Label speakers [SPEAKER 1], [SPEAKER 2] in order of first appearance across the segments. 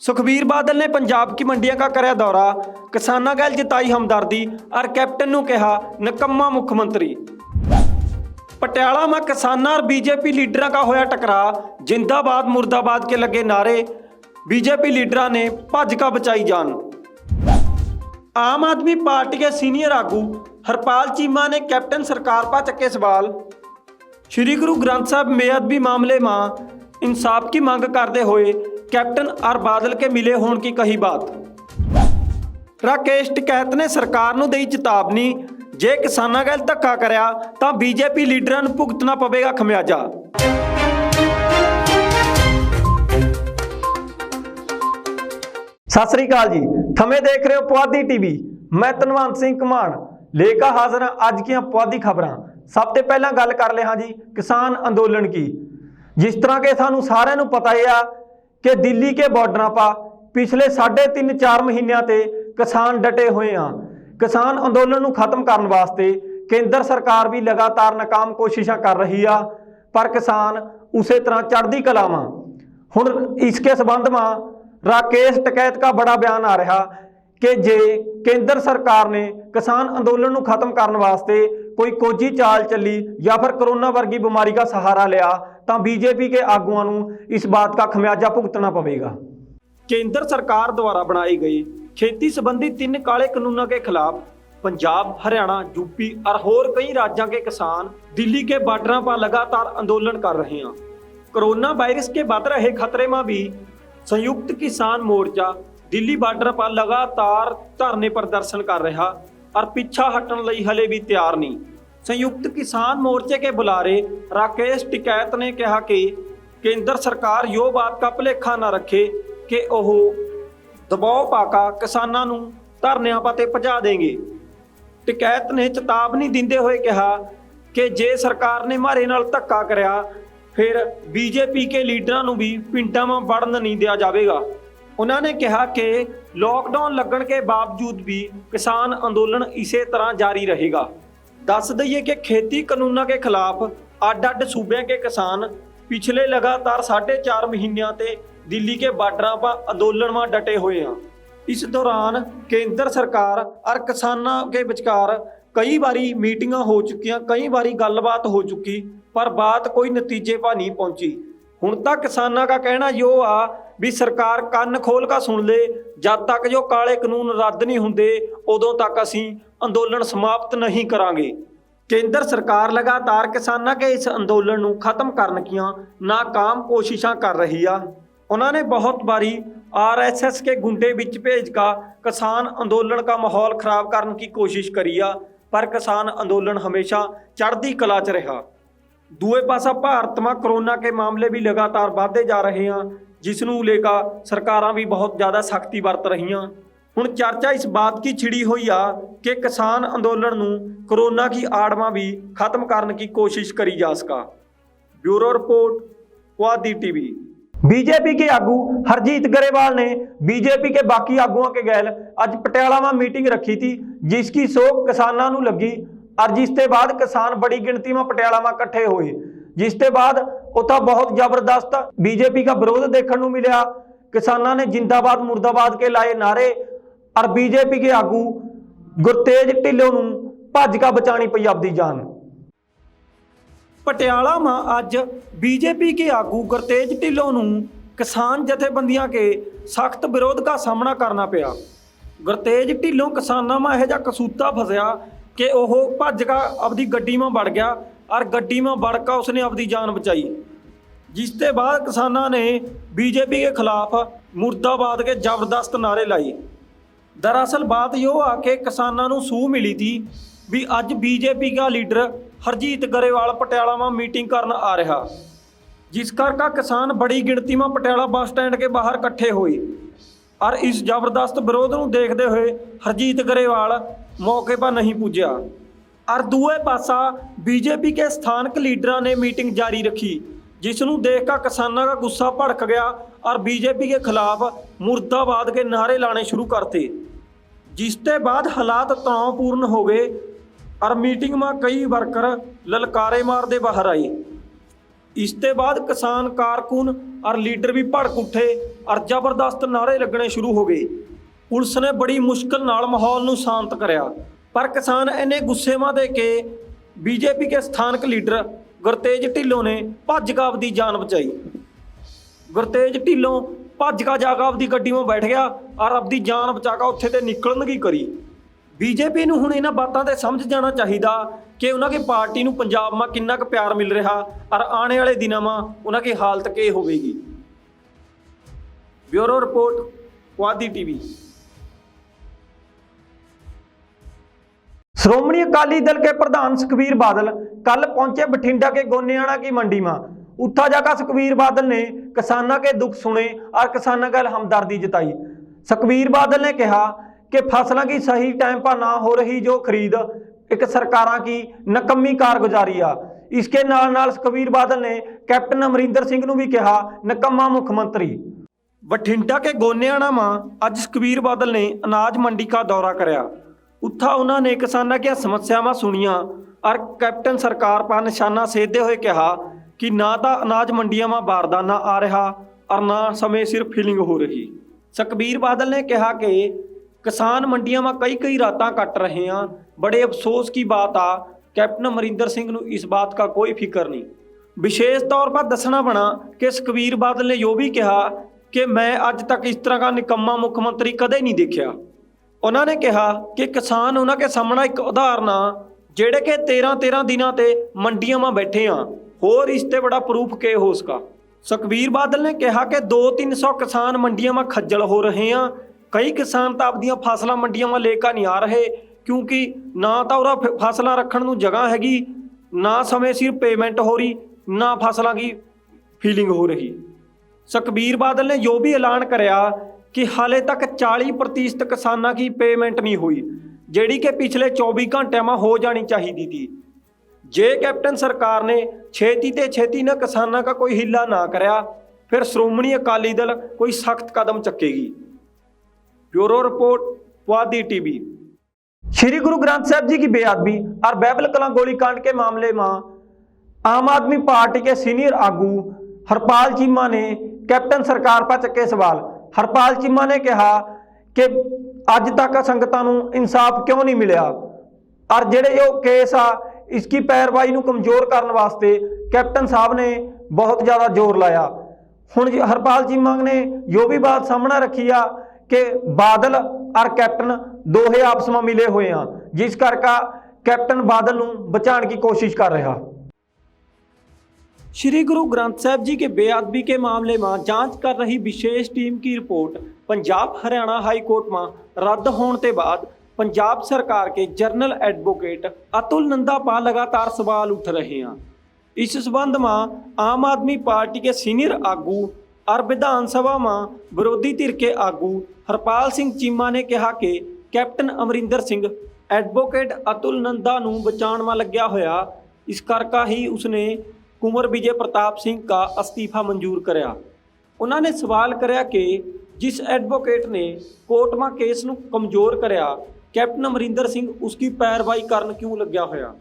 [SPEAKER 1] सुखबीर बादल ने पंजाब की मंडियों का कराया दौरा, किसानों गैल जताई हमदर्दी और कैप्टन नूं कहा निकम्मा मुख्यमंत्री। पटियाला में किसानों और बीजेपी लीडरों का होया टकराव, जिंदाबाद मुर्दाबाद के लगे नारे, बीजेपी लीडरों ने भज का बचाई जान। आम आदमी पार्टी के सीनियर आगू हरपाल चीमा ने कैप्टन सरकार पर चक्के सवाल। श्री गुरु ग्रंथ साहब बेअदबी मामले में इंसाफ की मांग करते हुए कैप्टन और बादल के मिले होने की कही बात। राकेश टिकैत ने सरकार नूं दी चेतावनी, जे किसानां गैल धक्का करया तां बीजेपी लीडरां नूं भुगतना पवेगा खमियाजा। सत श्री अकाल जी, थमे देख रहे हो पुआधी टीवी। मैं धनवंत सिंह घमान लेकर हाजिर हाँ अज की पुआधी खबरां। सब तो पहला गल कर ले हाँ जी किसान अंदोलन की। जिस तरह के सानू सारिਆਂ ਨੂੰ पता है कि दिल्ली के बॉर्डर पर पिछले 3.5-4 महीनों से किसान डटे हुए हैं। किसान अंदोलन को खत्म करने वास्ते केंद्र सरकार भी लगातार नाकाम कोशिशें कर रही है, पर किसान उस तरह चढ़ती कला में। हुण इसके संबंध में राकेश टिकैत का बड़ा बयान आ रहा कि जे केंद्र सरकार ने किसान अंदोलन को खत्म करने वास्ते कोई कोजी चाल चली या फिर कोरोना वर्गी बीमारी का सहारा लिया तो बीजेपी के आगुओं को इस बात का खमियाजा भुगतना पवेगा। केंद्र सरकार द्वारा बनाई गई खेती संबंधी 3 काले कानूनों के खिलाफ पंजाब, हरियाणा, यूपी और होर कई राज्यों के किसान दिल्ली के बॉर्डरों पर लगातार आंदोलन कर रहे हैं। कोरोना वायरस के बढ़ रहे खतरे में भी संयुक्त किसान मोर्चा दिल्ली बॉर्डर पर लगातार धरने प्रदर्शन कर रहा और पीछा हटने लई हले भी तैयार नहीं। संयुक्त किसान मोर्चे के बुलारे राकेश टिकैत ने कहा कि केंद्र सरकार यो बात का भुलेखा न रखे कि वह दबाव पाकर किसानों नूं धरनियां पर भजा देंगे। टिकैत ने चेतावनी दिंदे हुए कहा कि जे सरकार ने मारे नाल धक्का करया फिर बीजेपी के लीडरां नूं भी पिंडां में वड़न नहीं दिया जाएगा। उन्होंने कहा कि लॉकडाउन लगन के बावजूद भी किसान आंदोलन इसे तरह जारी रहेगा। दस दईए कि खेती कानूनों के खिलाफ अड सूबे के किसान पिछले लगातार 4.5 महीनों से दिल्ली के बॉर्डर पर आंदोलन में डटे हुए हैं। इस दौरान केंद्र सरकार और किसानों के विचकार कई बारी मीटिंगां हो चुकियां, कई बारी गलबात हो चुकी, पर बात कोई नतीजे पर नहीं पहुंची। हुण तक किसानों का कहना यो आ भी सरकार कन्न खोल का सुन ले, जब तक जो काले कानून रद्द नहीं होंदे उदों तक असीं अंदोलन समाप्त नहीं करांगे। केंद्र सरकार लगातार किसानों के इस अंदोलन को खत्म करने की नाकाम कोशिशें कर रही है। उन्होंने बहुत बारी RSS के गुंडे विच भेज कर किसान अंदोलन का माहौल खराब करने की कोशिश करी है, पर किसान अंदोलन हमेशा चढ़ती कला च रहा। दूए पासा भारत में कोरोना के मामले भी लगातार बढ़ते जा रहे हैं, जिसनों लेकर सरकारां भी बहुत ज़्यादा सख्ती बरत रही हैं। हुण चर्चा इस बात की छिड़ी हुई है कि किसान अंदोलन नूं कोरोना की आड़ में भी खत्म करने की कोशिश करी जा सका। Bureau report, Puadhi TV. BJP के आगू हरजीत गरेवाल ने बीजेपी के बाकी आगुओं के गैल आज पटियाला में मीटिंग रखी थी, जिसकी सोच किसानों को लगी और जिसके बाद किसान बड़ी गिनती में पटियाला में इकट्ठे हुए। जिसके बाद उतना बहुत जबरदस्त बीजेपी का विरोध देखने को मिला। किसानों ने जिंदाबाद मुर्दाबाद के लाए नारे और बीजेपी के आगू गुरतेज ढिल्लों नूं भज का बचानी पई अपनी जान। पटियाला में अज बीजेपी के आगू गुरतेज ढिल्लों नूं किसान जथेबंदियों के सख्त विरोध का सामना करना पिया। गुरतेज ढिल्लों किसानों में यह जा कसूता फसया कि वह भज का अपनी गड्डी में बढ़ गया और गड्डी में बढ़कर उसने अपनी जान बचाई। जिसके बाद किसानों ने बीजेपी के खिलाफ मुर्दाबाद के जबरदस्त नारे लाए। दरअसल बात यो आ कि किसानों को सूह मिली थी भी अज बीजेपी का लीडर हरजीत गरेवाल पटियाला में मीटिंग करने आ रहा, जिस करके किसान बड़ी गिनती में पटियाला बस स्टैंड के बाहर इकट्ठे हुए और इस जबरदस्त विरोध को देखते हुए हरजीत गरेवाल मौके पर नहीं पुज्या। और दूए पासा बीजेपी के स्थानक लीडरों ने मीटिंग जारी रखी, जिसनों देखकर किसानों का गुस्सा भड़क गया और बीजेपी के खिलाफ मुर्दाबाद के नारे लाने शुरू करते। जिसके बाद हालात तनावपूर्ण हो गए और मीटिंग में कई वर्कर ललकारे मारते बाहर आए। इसके बाद किसान कारकुन और लीडर भी भड़क उठे और जबरदस्त नारे लगने शुरू हो गए। पुलिस ने बड़ी मुश्किल नाल माहौल नूं शांत करया, पर किसान इन्ने गुस्से में दे के बीजेपी के स्थानक लीडर गुरतेज ढिल्लों ने भज के आपदी जान बचाई। गुरतेज ढिल्लों भज का जाकर आपदी गड्डी में बैठ गया और आपदी जान बचा के उत्थे ते निकलन की करी। बीजेपी नूं हुण इन्हां बातां ते समझ जाना चाहिदा कि उन्हां की पार्टी नूं पंजाब में किन्ना क प्यार मिल रहा और आने वाले दिनों में उन्हां की हालत के होवेगी। Bureau report, Puadhi TV. Shiromani Akali Dal के प्रधान सुखबीर बादल कल पहुंचे बठिंडा के गोनेयाना की मंडी में। उत्था जाकर सुखबीर बादल ने किसानों के दुख सुने और किसानों का हमदर्दी जताई। सुखबीर बादल ने कहा कि फसलों की सही टाइम पर ना हो रही जो खरीद एक सरकारों की नकम्मी कारगुजारी है। इसके नाल नाल सुखबीर बादल ने कैप्टन अमरिंदर सिंह नूं भी कहा नकम्मा मुख्यमंत्री। बठिंडा के गोनेयाना में अज सुखबीर बादल ने अनाज मंडी का दौरा कराया। उत्था उन्होंने किसानों की समस्यावां सुनिया और कैप्टन सरकार पर निशाना सेधते हुए कहा कि ना तो अनाज मंडियां में बारदाना आ रहा और ना समय सिर फिलिंग हो रही। सुखबीर बादल ने कहा कि किसान मंडियां में कई रातां कट रहे हैं। बड़े अफसोस की बात आ कैप्टन अमरिंदर सिंह नूं इस बात का कोई फिक्र नहीं। विशेष तौर पर दसना बना कि सुखबीर बादल ने यो भी कहा कि मैं अज तक इस तरह का निकम्मा मुख्यमंत्री कदे नहीं देखा। उन्होंने कहा कि किसान उन्होंने सामने एक उदाहरण आ जेड़े के 13 दिनों ते मंडियों में बैठे हैं, होर इससे बड़ा प्रूफ के हो उसका। सुखबीर बादल ने कहा कि 200-300 किसान मंडियों में खज्जल हो रहे हैं। कई किसान तो अपनी फसलां मंडियों में लेकर नहीं आ रहे क्योंकि ना तो उरा फसलां रखण नूं जगह हैगी, ना समय सिर पेमेंट हो रही, ना फसलों की फीलिंग हो रही। सुखबीर बादल ने यो भी ऐलान कराया कि हाले तक 40% किसानों की पेमेंट नहीं हुई, जेड़ी के पिछले 24 घंटे में हो जानी चाहिए थी। जे कैप्टन सरकार ने छेती ते छेती न किसानों का कोई हिला ना कराया, फिर श्रोमणी अकाली दल कोई सख्त कदम चकेगी। Bureau report, Puadhi TV. Shri Guru Granth Sahib जी की बेअदबी और बाइबल कलां गोलीकांड के मामले में आम आदमी पार्टी के सीनियर आगू हरपाल चीमा ने कैप्टन सरकार पर चके सवाल। हरपाल चीमा ने कहा कि अज तक संगतां नूं इंसाफ क्यों नहीं मिलिया और जेड़े यो केस आ इसकी पैरवाई नूं कमजोर करने वास्ते कैप्टन साहब ने बहुत ज़्यादा जोर लाया। हुण हरपाल चीमा ने यो भी बात सामने रखी आ कि बादल और कैप्टन दोहे आपस में मिले हुए हैं, जिस करके कैप्टन बादल नूं बचाने की कोशिश कर रहा। श्री गुरु ग्रंथ साहिब जी के बेअदबी के मामले में जांच कर रही विशेष टीम की report Punjab Haryana high court में रद्द होने के बाद पंजाब सरकार के जनरल एडवोकेट अतुल नंदा पर लगातार सवाल उठ रहे हैं। इस संबंध में आम आदमी पार्टी के सीनियर आगू और विधानसभा में विरोधी धिर के आगू हरपाल सिंह चीमा ने कहा कि कैप्टन अमरिंदर सिंह एडवोकेट अतुल नंदा नूं बचाण में लग्या होया, इस करके ही उसने कुंवर विजय प्रताप सिंह का अस्तीफा मंजूर कराया। उन्होंने सवाल कराया कि जिस एडवोकेट ने कोर्ट में केस नूं कमजोर कराया, कैप्टन अमरिंदर सिंह उसकी पैरवाई करन क्यों लग्या होया।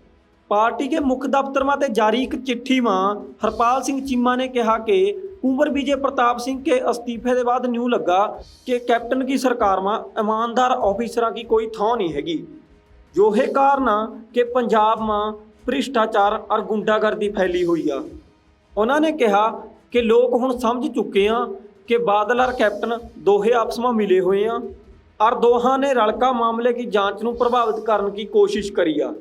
[SPEAKER 1] पार्टी के मुख्य दफ्तर में जारी एक चिट्ठी में हरपाल सिंह चीमा ने कहा कि कुंवर विजय प्रताप सिंह के अस्तीफे के बाद न्यू लगा कि कैप्टन की सरकार में ईमानदार ऑफिसर की कोई थां नहीं हैगी। जो है कारण कि पंजाब में भ्रिष्टाचार और गुंडागर्दी फैली हुई है। उन्होंने कहा कि लोग हुण समझ चुके हैं कि बादल और कैप्टन दोहे आपस में मिले हुए हैं और दोहां ने रलका मामले की जांच नूं प्रभावित करने की कोशिश करी है।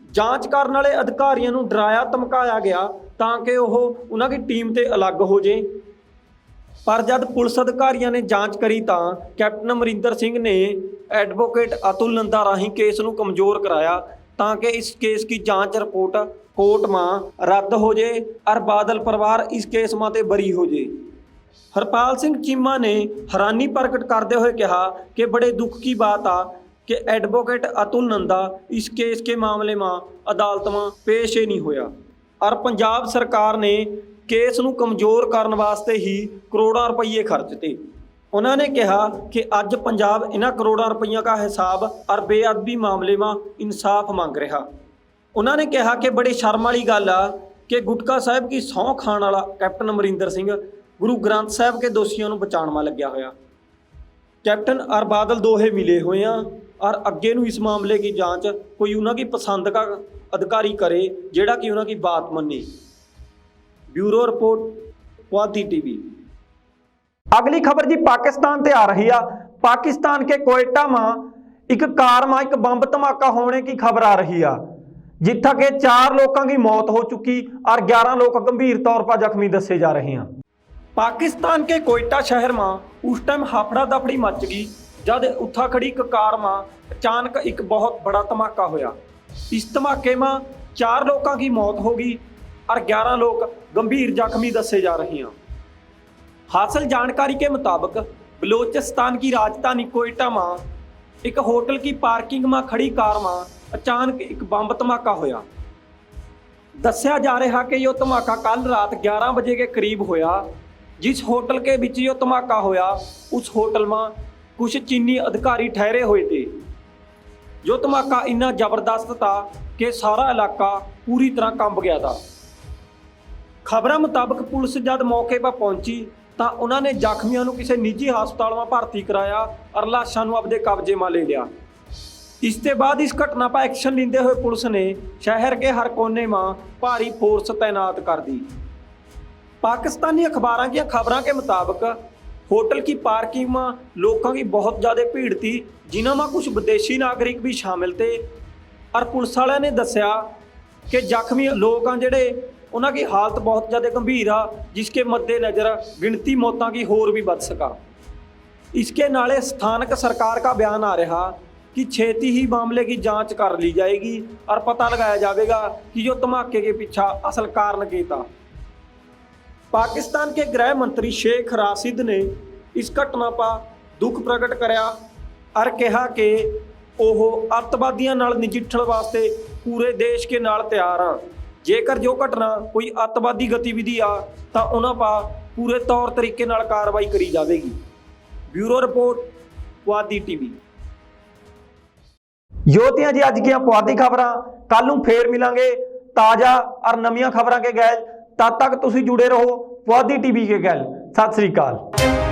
[SPEAKER 1] जांच करने वाले अधिकारियों नूं डराया धमकाया गया ताकि वह उन्होंने टीम ते अलग हो जाए, पर जब पुलिस अधिकारियों ने जांच करी तो कैप्टन अमरिंदर सिंह ने एडवोकेट अतुल नंदा राही केस नूं कमजोर कराया ताकि इस केस की जांच रिपोर्ट कोर्ट में रद्द हो जाए और बादल परिवार इस केस में ते बरी हो जाए। हरपाल सिंह चीमा ने हैरानी प्रकट करते हुए कहा कि बड़े दुख की बात आ कि एडवोकेट अतुल नंदा इस केस के मामले में अदालत में पेश ही नहीं होया और पंजाब सरकार ने केस नूं कमजोर करने वास्ते ही करोड़ों रुपये खर्चते। उन्होंने कहा कि अज पंजाब इन्हां करोड़ों रुपयों का हिसाब और बेअदबी मामले में इंसाफ मांग रहा। उन्होंने कहा कि बड़ी शर्म वाली गल आ कि गुटका साहब की सौं खाण वाला कैप्टन अमरिंदर सिंह गुरु ग्रंथ साहब के दोषियों ਨੂੰ ਬਚਾਉਣ में ਲੱਗਿਆ ਹੋਇਆ। कैप्टन और बादल दोहे मिले हुए हैं और अगे ਨੂੰ इस मामले की जांच कोई उन्होंने पसंद का अधिकारी करे जेड़ा कि उन्होंने बात मन्नी। Bureau report Puadhi TV. अगली खबर जी पाकिस्तान से आ रही है। पाकिस्तान के कोयटा में एक कार में एक बंब धमाका होने की खबर आ रही है, जिथा के 4 लोगों की मौत हो चुकी और 11 लोग गंभीर तौर पर जख्मी दसे जा रहे हैं। पाकिस्तान के कोयटा शहर में उस टाइम हाफड़ा दफड़ी मच गई जब उत्था खड़ी एक कार में अचानक एक बहुत बड़ा धमाका होया। इस धमाके में 4 लोगों की मौत हो गई और 11 लोग गंभीर जख्मी दसे जा रहे हैं। हासिल जानकारी के मुताबिक बलोचिस्तान की राजधानी कोयटा में एक होटल की पार्किंग में खड़ी कार में अचानक एक बंब धमाका होया। दस्या जा रहा कि यह धमाका कल रात 11 बजे के करीब होया। जिस होटल के विच यह धमाका होया उस होटल में कुछ चीनी अधिकारी ठहरे हुए थे। जो धमाका इन्ना जबरदस्त था कि सारा इलाका पूरी तरह कंब गया था। खबर मुताबिक पुलिस जब मौके पर पहुंची तो उन्होंने जख्मियों को किसी निजी हस्पताल में भर्ती कराया और लाशों को अपने कब्जे में ले लिया। इसके बाद इस घटना पर एक्शन लेते हुए पुलिस ने शहर के हर कोने में भारी फोर्स तैनात कर दी। पाकिस्तानी अखबारों की खबरों के मुताबिक होटल की पार्किंग में लोगों की बहुत ज़्यादा भीड़ थी, जिन्हों में कुछ विदेशी नागरिक भी शामिल थे। और पुलिस वाले ने दस्या कि जख्मी लोग हैं जोड़े उन्हों की हालत बहुत ज़्यादा गंभीर आ, जिसके मद्देनज़र गिनती मौतों की होर भी बढ़ सका। इसके नाले स्थानक सरकार का बयान आ रहा कि छेती ही मामले की जांच कर ली जाएगी और पता लगाया जाएगा कि जो धमाके के पीछे असल कारण क्या था। पाकिस्तान के गृह मंत्री शेख राशिद ने इस घटना पर दुख प्रगट कराया और कहा कि वह अतवादियों नाल नजिठण वास्ते पूरे देश के नाल तैयार हैं। जेकर जो घटना कोई अतवादी गतिविधि आ तो उन्हां पर पूरे तौर तरीके नाल कार्रवाई करी जाएगी। Bureau report Puadhi TV. योतियां जी अज की पुआधी खबर। कल नूं फेर मिलांगे ताज़ा और नवीं खबरों के गैल। तद तक तुसीं जुड़े रहो पुआधी टीवी के गैल। सत श्री अकाल।